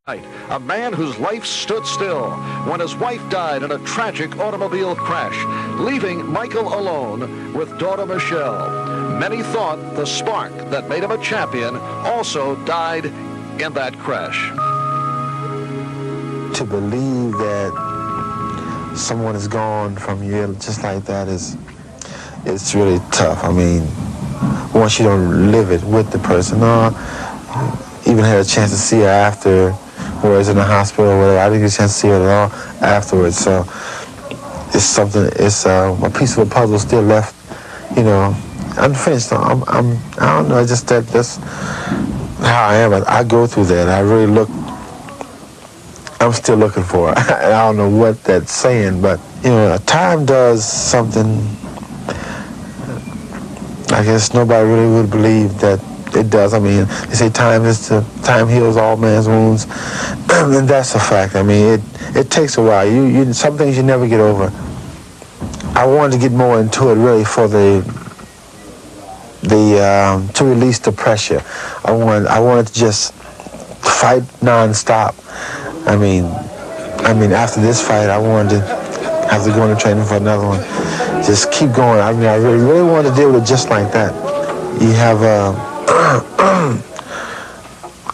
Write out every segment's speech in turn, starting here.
A man whose life stood still when his wife died in a tragic automobile crash, leaving Michael alone with daughter Michelle. Many thought the spark that made him a champion also died in that crash. To believe that someone is gone from you just like that it's really tough. I mean, once you don't live it with the person, or even had a chance to see her after, whereas in the hospital or whatever, I didn't get a chance to see her at all afterwards. So it's something, it's a piece of a puzzle still left, you know, unfinished. I don't know, just that's how I am. I go through that. I really I'm still looking for it. I don't know what that's saying, but, you know, time does something I guess nobody really would believe that it does. I mean, they say time heals all man's wounds, and that's a fact. I mean, it takes a while. Some things you never get over. I wanted to get more into it really for to release the pressure. I wanted to just fight nonstop. I mean, after this fight, I wanted to have to go into training for another one. Just keep going. I mean, I really wanted to deal with it just like that. You have a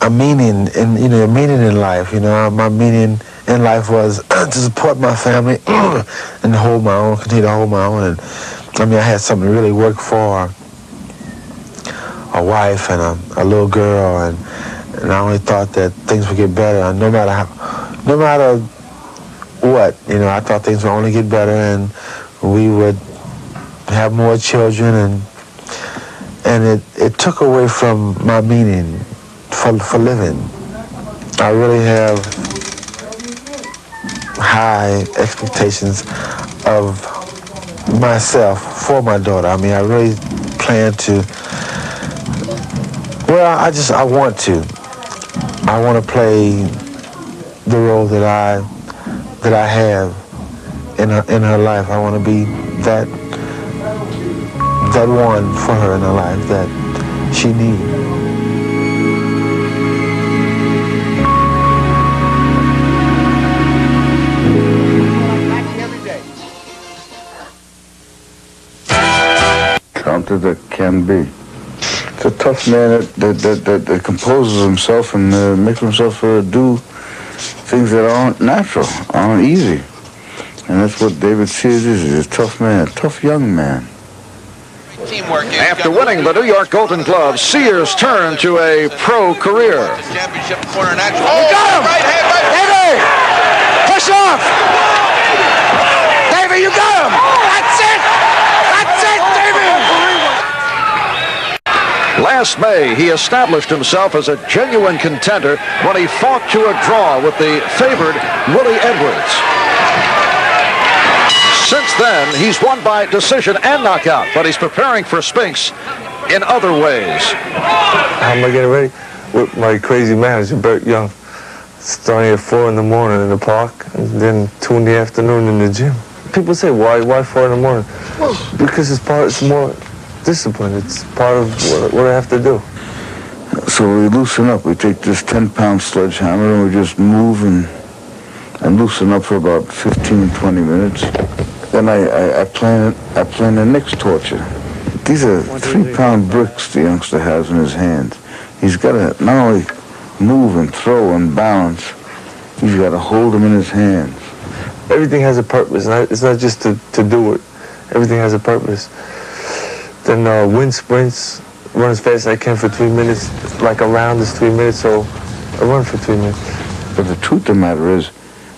meaning, a meaning in life. You know, my meaning in life was to support my family and hold my own, continue to hold my own. And I mean, I had something to really work for, a wife and a little girl, and I only thought that things would get better. And no matter what, you know, I thought things would only get better, and we would have more children, and it took away from my meaning for living. I really have high expectations of myself for my daughter. I mean, I really plan to. Well, I want to. I want to play the role that I have in her life. I want to be that one for her in her life that she needs. Talented that can be. It's a tough man that composes himself and makes himself do things that aren't natural, aren't easy. And that's what David Sears is. He's a tough man, a tough young man. After winning the New York Golden Glove, Sears turned to a pro career. Championship corner natural. You got him! Right hand, right hand. David! Push off! David, you got him! That's it! That's it, David! Last May, he established himself as a genuine contender when he fought to a draw with the favored Willie Edwards. Since then, he's won by decision and knockout, but he's preparing for Spinks in other ways. How am I getting ready? With my crazy manager, Bert Young. Starting at 4 in the morning in the park, and then 2 in the afternoon in the gym. People say, why 4 in the morning? Well, because it's more discipline. It's part of what I have to do. So we loosen up. We take this 10-pound sledgehammer and we just move and loosen up for about 15, 20 minutes. Then I plan the next torture. These are 3-pound bricks the youngster has in his hands. He's got to not only move and throw and balance, he's got to hold them in his hands. Everything has a purpose. It's not just to do it. Everything has a purpose. Then wind sprints, run as fast as I can for 3 minutes. Like a round is 3 minutes, so I run for 3 minutes. But the truth of the matter is,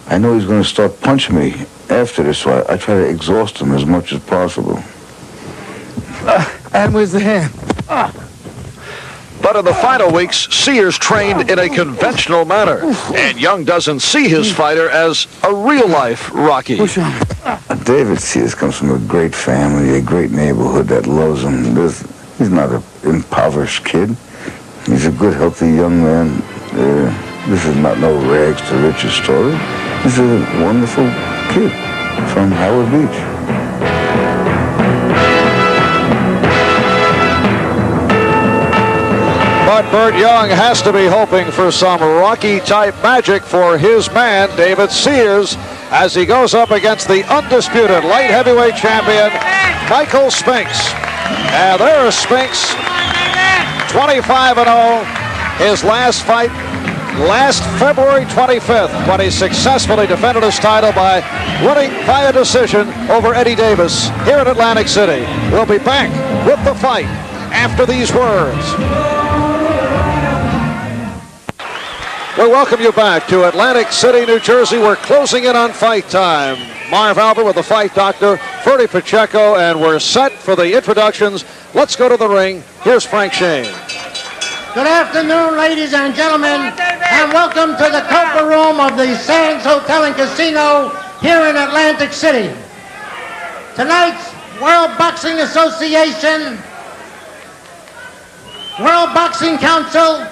I know he's going to start punching me after this, so I try to exhaust him as much as possible. And where's the hand? But in the final weeks, Sears trained in a conventional manner, and Young doesn't see his fighter as a real-life Rocky. David Sears comes from a great family, a great neighborhood that loves him. He's not an impoverished kid. He's a good, healthy young man. This is not no rags to riches story. He's a wonderful kid from Howard Beach. But Burt Young has to be hoping for some Rocky-type magic for his man, David Sears, as he goes up against the undisputed light heavyweight champion, Michael Spinks. And there's Spinks, 25-0. His last fight, last February 25th, when he successfully defended his title by winning via decision over Eddie Davis here in Atlantic City. We'll be back with the fight after these words. We welcome you back to Atlantic City, New Jersey. We're closing in on fight time. Marv Albert with the fight doctor, Ferdy Pacheco, and we're set for the introductions. Let's go to the ring. Here's Frank Shane. Good afternoon, ladies and gentlemen, and welcome to the Copa Room of the Sands Hotel and Casino here in Atlantic City. Tonight's World Boxing Association, World Boxing Council,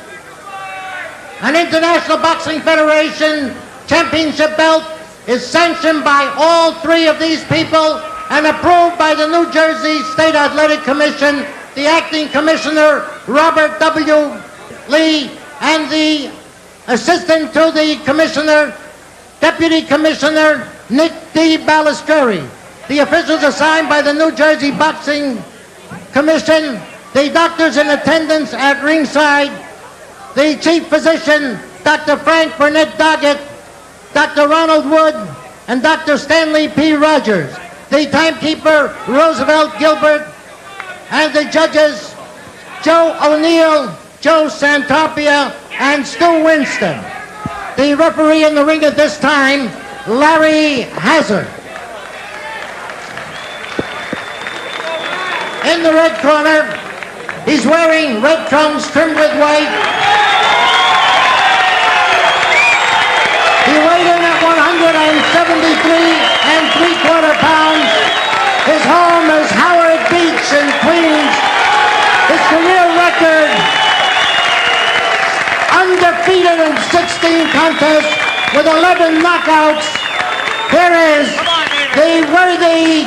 and International Boxing Federation championship belt is sanctioned by all three of these people and approved by the New Jersey State Athletic Commission, the acting commissioner, Robert W. Lee, and the assistant to the commissioner, Deputy Commissioner Nick D. Balistreri. The officials assigned by the New Jersey Boxing Commission, the doctors in attendance at ringside, the chief physician, Dr. Frank Burnett Doggett, Dr. Ronald Wood, and Dr. Stanley P. Rogers. The timekeeper, Roosevelt Gilbert, and the judges, Joe O'Neill, Joe Santopia, and Stu Winston. The referee in the ring at this time, Larry Hazard. In the red corner, he's wearing red trunks trimmed with white. He weighed in at 173 3/4 pounds. His home is Howard Beach in Queens. His career record, undefeated in 16 contests with 11 knockouts. Here is the worthy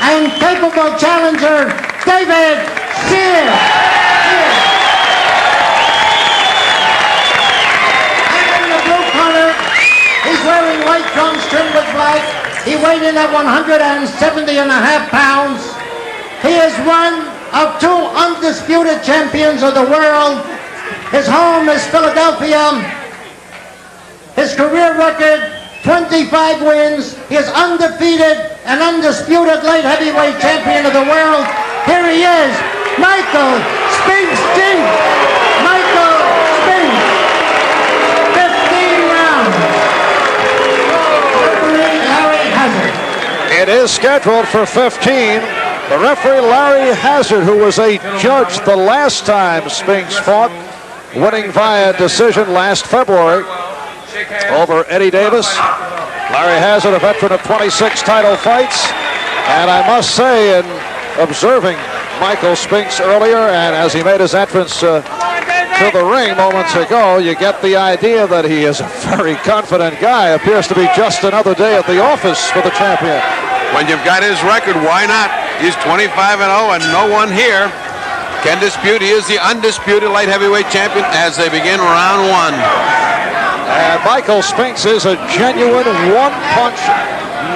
and capable challenger, David Sears. And in the blue corner, he's wearing white trunks trimmed with black. He weighed in at 170.5 pounds. He is one of two undisputed champions of the world. His home is Philadelphia. His career record, 25 wins. He is undefeated and undisputed light heavyweight champion of the world. Here he is, Michael Spinks G. Michael Spinks. 15 rounds. Referee Larry Hazard. It is scheduled for 15. The referee, Larry Hazard, who was a judge the last time Spinks fought, winning via decision last February over Eddie Davis. Larry Hazard, a veteran of 26 title fights. And I must say, in observing Michael Spinks earlier, and as he made his entrance to the ring moments ago, you get the idea that he is a very confident guy. Appears to be just another day at the office for the champion. When you've got his record, why not? He's 25-0, and no one here can dispute. He is the undisputed light heavyweight champion as they begin round one. And Michael Spinks is a genuine one-punch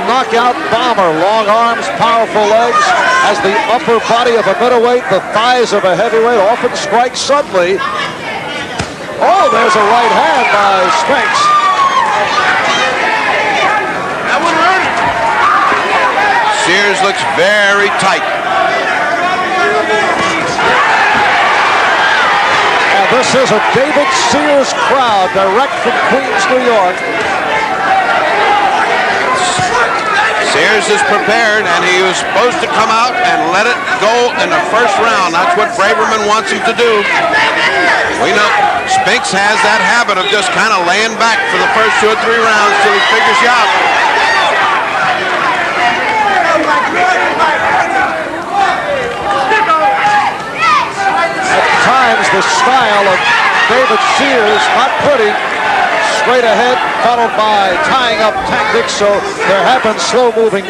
knockout bomber. Long arms, powerful legs, has the upper body of a middleweight, the thighs of a heavyweight, often strikes suddenly. Oh, there's a right hand by Spinks. That one hurt. Sears looks very tight. And this is a David Sears crowd direct from Queens, New York. Sears is prepared, and he was supposed to come out and let it go in the first round. That's what Braverman wants him to do. We know Spinks has that habit of just kind of laying back for the first 2 or 3 rounds till he figures you out. At times, the style of David Sears, not pretty, straight ahead, followed by tying up tactics, so there have been slow-moving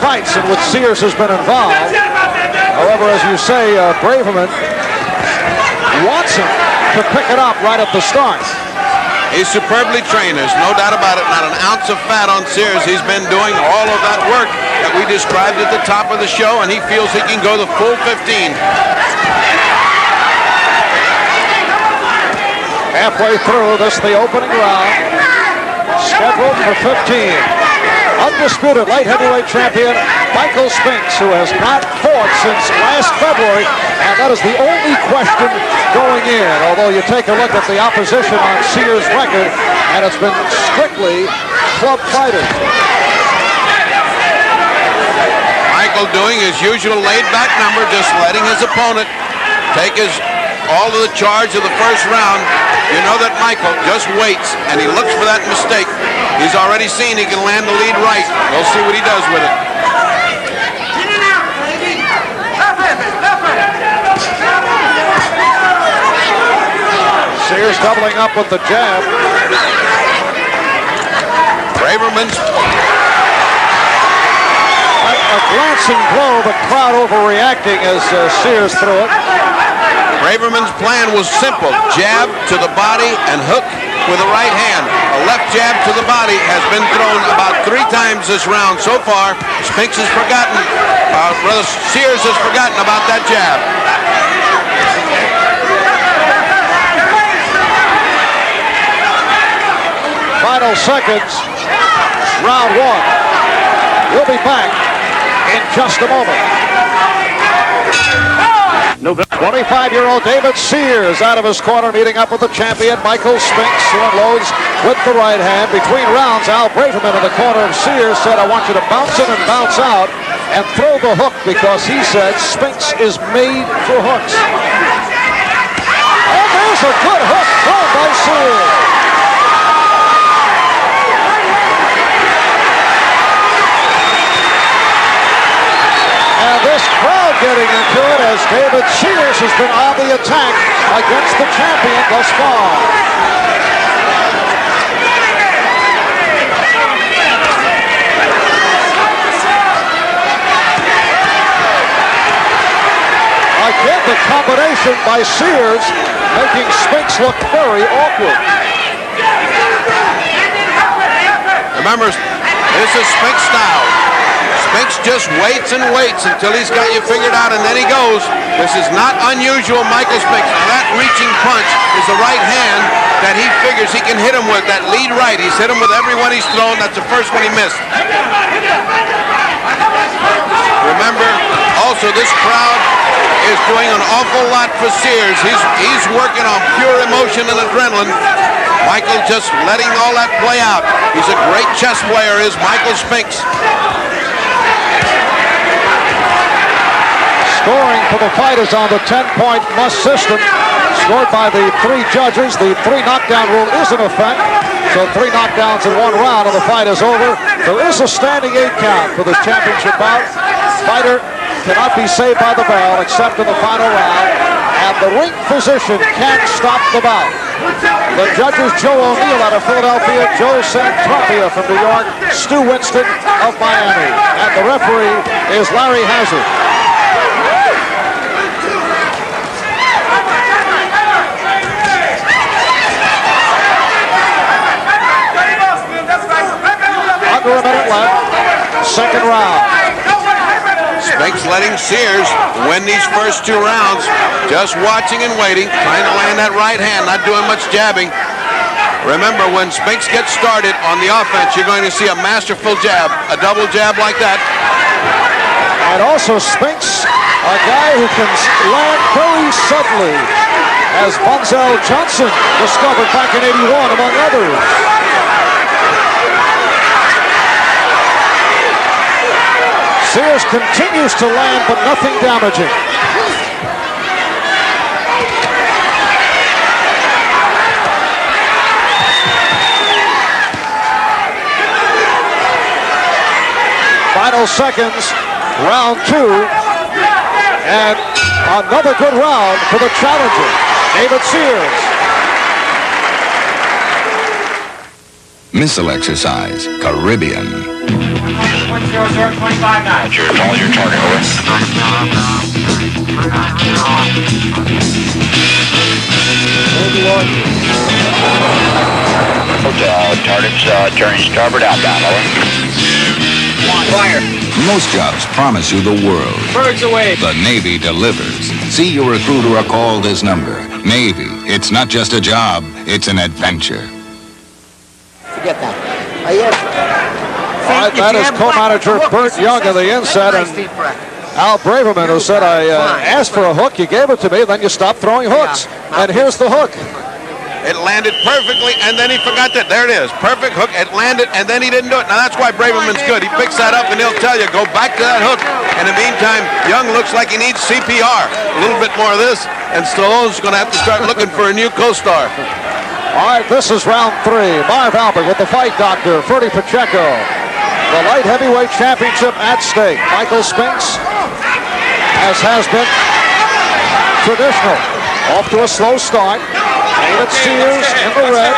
fights in which Sears has been involved. However, as you say, Braverman wants him to pick it up right at the start. He's superbly trained. There's no doubt about it. Not an ounce of fat on Sears. He's been doing all of that work that we described at the top of the show, and he feels he can go the full 15. Halfway through this, the opening round, scheduled for 15. Undisputed light heavyweight champion Michael Spinks, who has not fought since last February, and that is the only question going in. Although you take a look at the opposition on Sears' record, and it's been strictly club fighters. Michael doing his usual laid-back number, just letting his opponent take all of the charge of the first round. You know that Michael just waits, and he looks for that mistake. He's already seen he can land the lead right. We'll see what he does with it. Sears doubling up with the jab. Braverman's a glancing blow, the crowd overreacting as Sears threw it. Braverman's plan was simple. Jab to the body and hook with the right hand. A left jab to the body has been thrown about 3 times this round so far. Spinks has forgotten, Sears has forgotten about that jab. Final seconds, round 1. We'll be back in just a moment. 25-year-old David Sears out of his corner, meeting up with the champion Michael Spinks, who unloads with the right hand. Between rounds, Al Braverman in the corner of Sears said, "I want you to bounce in and bounce out and throw the hook," because he said Spinks is made for hooks. And there's a good hook thrown by Sears. And this crowd getting into it as David Sears has been on the attack against the champion thus far. Again, the combination by Sears making Spinks look very awkward. Remember, this is Spinks style. Spinks just waits and waits until he's got you figured out, and then he goes. This is not unusual, Michael Spinks. Now that reaching punch is the right hand that he figures he can hit him with, that lead right. He's hit him with every one he's thrown. That's the first one he missed. Remember, also, this crowd is doing an awful lot for Sears. He's working on pure emotion and adrenaline. Michael just letting all that play out. He's a great chess player, is Michael Spinks. Scoring for the fight is on the 10-point must system, scored by the 3 judges. The 3 knockdown rule is in effect, so 3 knockdowns in 1 round and the fight is over. There is a standing 8 count for the championship bout. Fighter cannot be saved by the bell except in the final round, and the ring physician can't stop the bout. The judges, Joe O'Neill out of Philadelphia, Joe Santropia from New York, Stu Winston of Miami, and the referee is Larry Hazard. Under a minute left, second round. Spinks letting Sears win these first 2 rounds. Just watching and waiting, trying to land that right hand, not doing much jabbing. Remember, when Spinks gets started on the offense, you're going to see a masterful jab, a double jab like that. And also Spinks, a guy who can land very suddenly, as Bunzel Johnson discovered back in '81, among others. Sears continues to land, but nothing damaging. Final seconds, round 2, and another good round for the challenger, David Sears. Missile exercise, Caribbean. Follow your target, over. Target's turning starboard outbound, over. Fire. Most jobs promise you the world. Birds away. The Navy delivers. See your recruiter or call this number. Navy, it's not just a job, it's an adventure. Forget that. All right, that is co-manager Bert Young of the inset, and Al Braverman, who said, I asked for a hook, you gave it to me, then you stopped throwing hooks. And here's the hook. It landed perfectly, and then he forgot that. There it is. Perfect hook. It landed, and then he didn't do it. Now, that's why Braverman's good. He picks that up, and he'll tell you, go back to that hook. In the meantime, Young looks like he needs CPR. A little bit more of this, and Stallone's going to have to start looking for a new co-star. All right, this is round 3. Marv Albert with the fight doctor, Ferdy Pacheco. The light heavyweight championship at stake. Michael Spinks, as has been traditional, off to a slow start. David Sears in the red,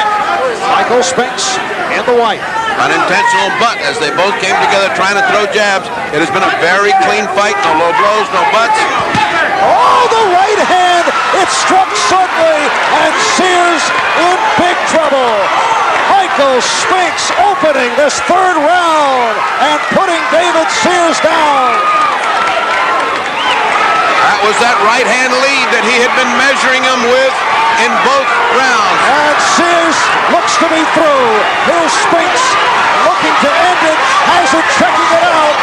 Michael Spinks in the white. Unintentional butt as they both came together trying to throw jabs. It has been a very clean fight. No low blows, no butts. Oh, the right hand! It struck suddenly, and Sears in big trouble. Michael Spinks opening this third round and putting David Sears down. That was that right hand lead that he had been measuring him with in both rounds. And Sears looks to be through. Here's Spinks looking to end it. Hazard checking it out.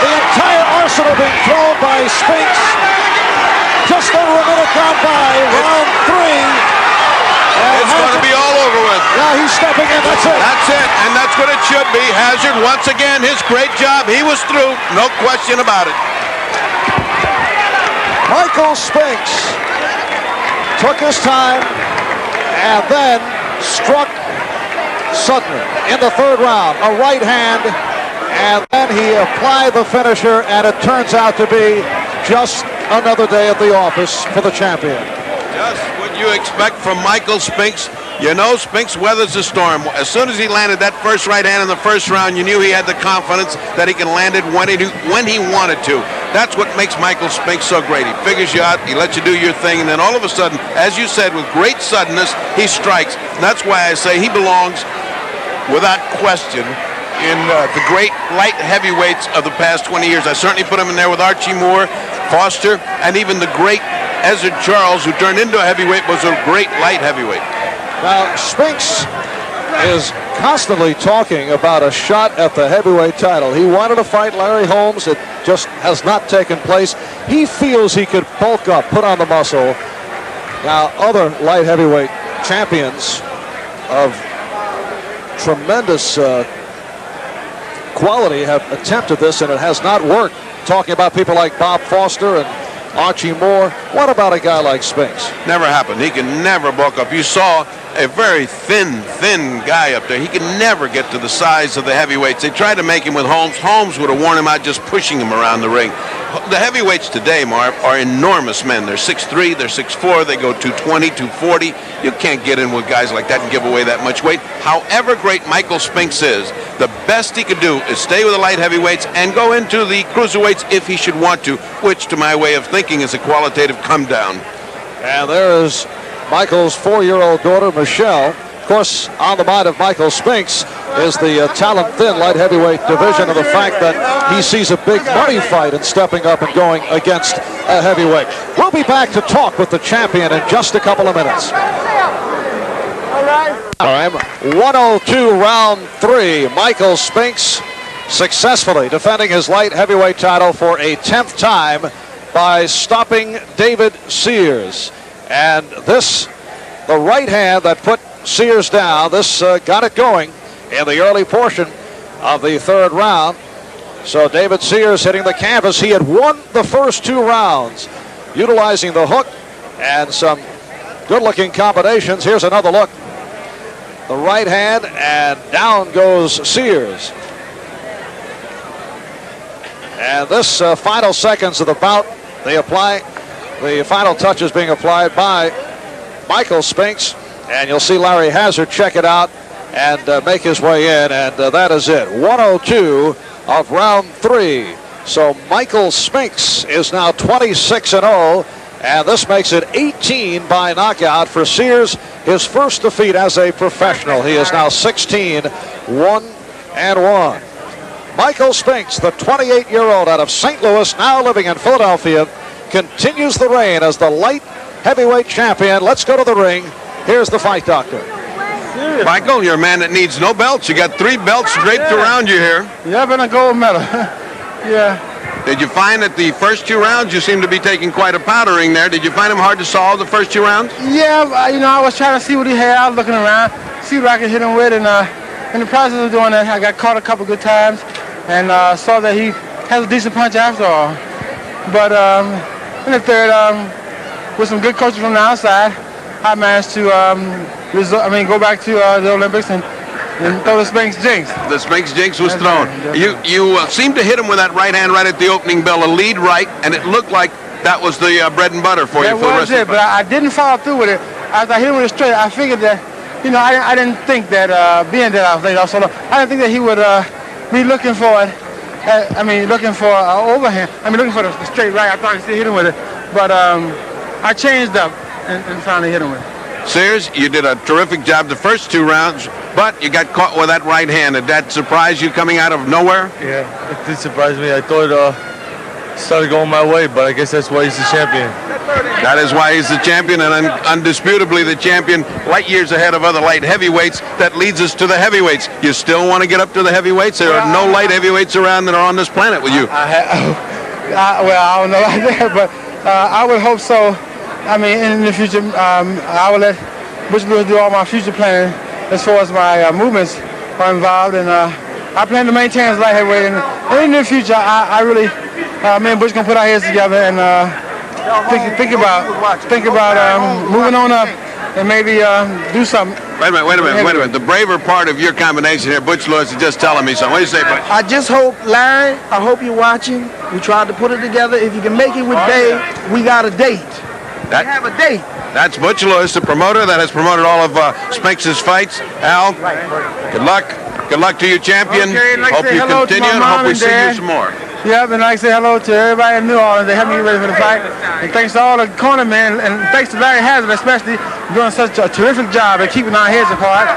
The entire arsenal being thrown by Spinks. Just over a minute gone by. Round 3. It's going to be all over with. Now he's stepping in. That's it. That's it. And that's what it should be. Hazard, once again, his great job. He was through. No question about it. Michael Spinks took his time and then struck suddenly in the third round. A right hand, and then he applied the finisher, and it turns out to be just another day at the office for the champion. Just what you expect from Michael Spinks. You know Spinks weathers the storm. As soon as he landed that first right hand in the first round, you knew he had the confidence that he can land it when he wanted to. That's what makes Michael Spinks so great. He figures you out, he lets you do your thing, and then all of a sudden, as you said, with great suddenness, he strikes. And that's why I say he belongs, without question, in the great light heavyweights of the past 20 years. I certainly put him in there with Archie Moore, Foster, and even the great Ezzard Charles, who turned into a heavyweight, was a great light heavyweight. Now, Spinks is constantly talking about a shot at the heavyweight title. He wanted to fight Larry Holmes. It just has not taken place. He feels he could bulk up, put on the muscle. Now, other light heavyweight champions of tremendous quality have attempted this, and it has not worked. Talking about people like Bob Foster and Archie Moore. What about a guy like Spinks? Never happened. He can never bulk up. You saw a very thin guy up there. He could never get to the size of the heavyweights. They tried to make him with Holmes. Holmes would have worn him out just pushing him around the ring. The heavyweights today, Marv, are enormous men. They're 6'3", they're 6'4", they go 220, 240. You can't get in with guys like that and give away that much weight. However great Michael Spinks is, the best he could do is stay with the light heavyweights and go into the cruiserweights if he should want to, which, to my way of thinking, is a qualitative come down. And there is Michael's 4-year-old daughter, Michelle. Of course, on the mind of Michael Spinks is the talent-thin light heavyweight division, and the fact that he sees a big money fight in stepping up and going against a heavyweight. We'll be back to talk with the champion in just a couple of minutes. All right, 102 round 3. Michael Spinks successfully defending his light heavyweight title for a 10th time by stopping David Sears. And this, the right hand that put Sears down, this got it going in the early portion of the third round. So David Sears hitting the canvas. He had won the first 2 rounds, utilizing the hook and some good-looking combinations. Here's another look. The right hand, and down goes Sears. And this final seconds of the bout, the final touches being applied by Michael Spinks, and you'll see Larry Hazard check it out and make his way in, and that is it. 102 of round 3. So Michael Spinks is now 26-0 And this makes it 18 by knockout for Sears, his first defeat as a professional. He is now 16-1-1. Michael Spinks, the 28-year-old out of St. Louis, now living in Philadelphia, continues the reign as the light heavyweight champion. Let's go to the ring. Here's the fight doctor. Michael, you're a man that needs no belts. You got 3 belts draped around you here. Yeah, I've been a gold medal. Yeah. Did you find that the first 2 rounds you seem to be taking quite a powdering there? Did you find him hard to solve the first 2 rounds? Yeah, I was trying to see what he had. I was looking around, see what I could hit him with, and in the process of doing that, I got caught a couple good times and saw that he has a decent punch after all. But in the third, with some good coaching from the outside, I managed to go back to the Olympics and throw the Spinks jinx. The Spinks jinx was thrown. You seemed to hit him with that right hand right at the opening bell, a lead right, and it looked like that was the bread and butter for you for the rest of the fight. But I didn't follow through with it. After I hit him with it straight, I figured that, I didn't think that, being that I was laid off so long, I didn't think that he would be looking for it. Looking for an overhand. Looking for the straight right. I thought I could still hit him with it. But I changed up and trying to hit him with it. Sears, you did a terrific job the first 2 rounds, but you got caught with that right hand. Did that surprise you coming out of nowhere? Yeah, it did surprise me. I thought it started going my way, but I guess that's why he's the champion. That is why he's the champion, and undisputably the champion, light years ahead of other light heavyweights. That leads us to the heavyweights. You still want to get up to the heavyweights? There are no light heavyweights around that are on this planet with you. I don't know like that, but I would hope so. In the future, I will let Butch Lewis do all my future planning as far as my movements are involved, and I plan to maintain as light heavyweight. And in the future, I really, me and Butch gonna put our heads together and think about moving on up and maybe do something. Wait a minute. The braver part of your combination here, Butch Lewis, is just telling me something. What do you say, Butch? I just hope, Larry, I hope you're watching. We tried to put it together. If you can make it with Dave, we got a date. We have a date. That's Butch Lewis, the promoter that has promoted all of Spinks' fights. Al, good luck. Good luck to you, champion. Okay, hope you continue and hope we see you some more. Yep, and I'd like to say hello to everybody in New Orleans. They helped me get ready for the fight. And thanks to all the cornermen, and thanks to Larry Hazard especially, doing such a terrific job at keeping our heads apart.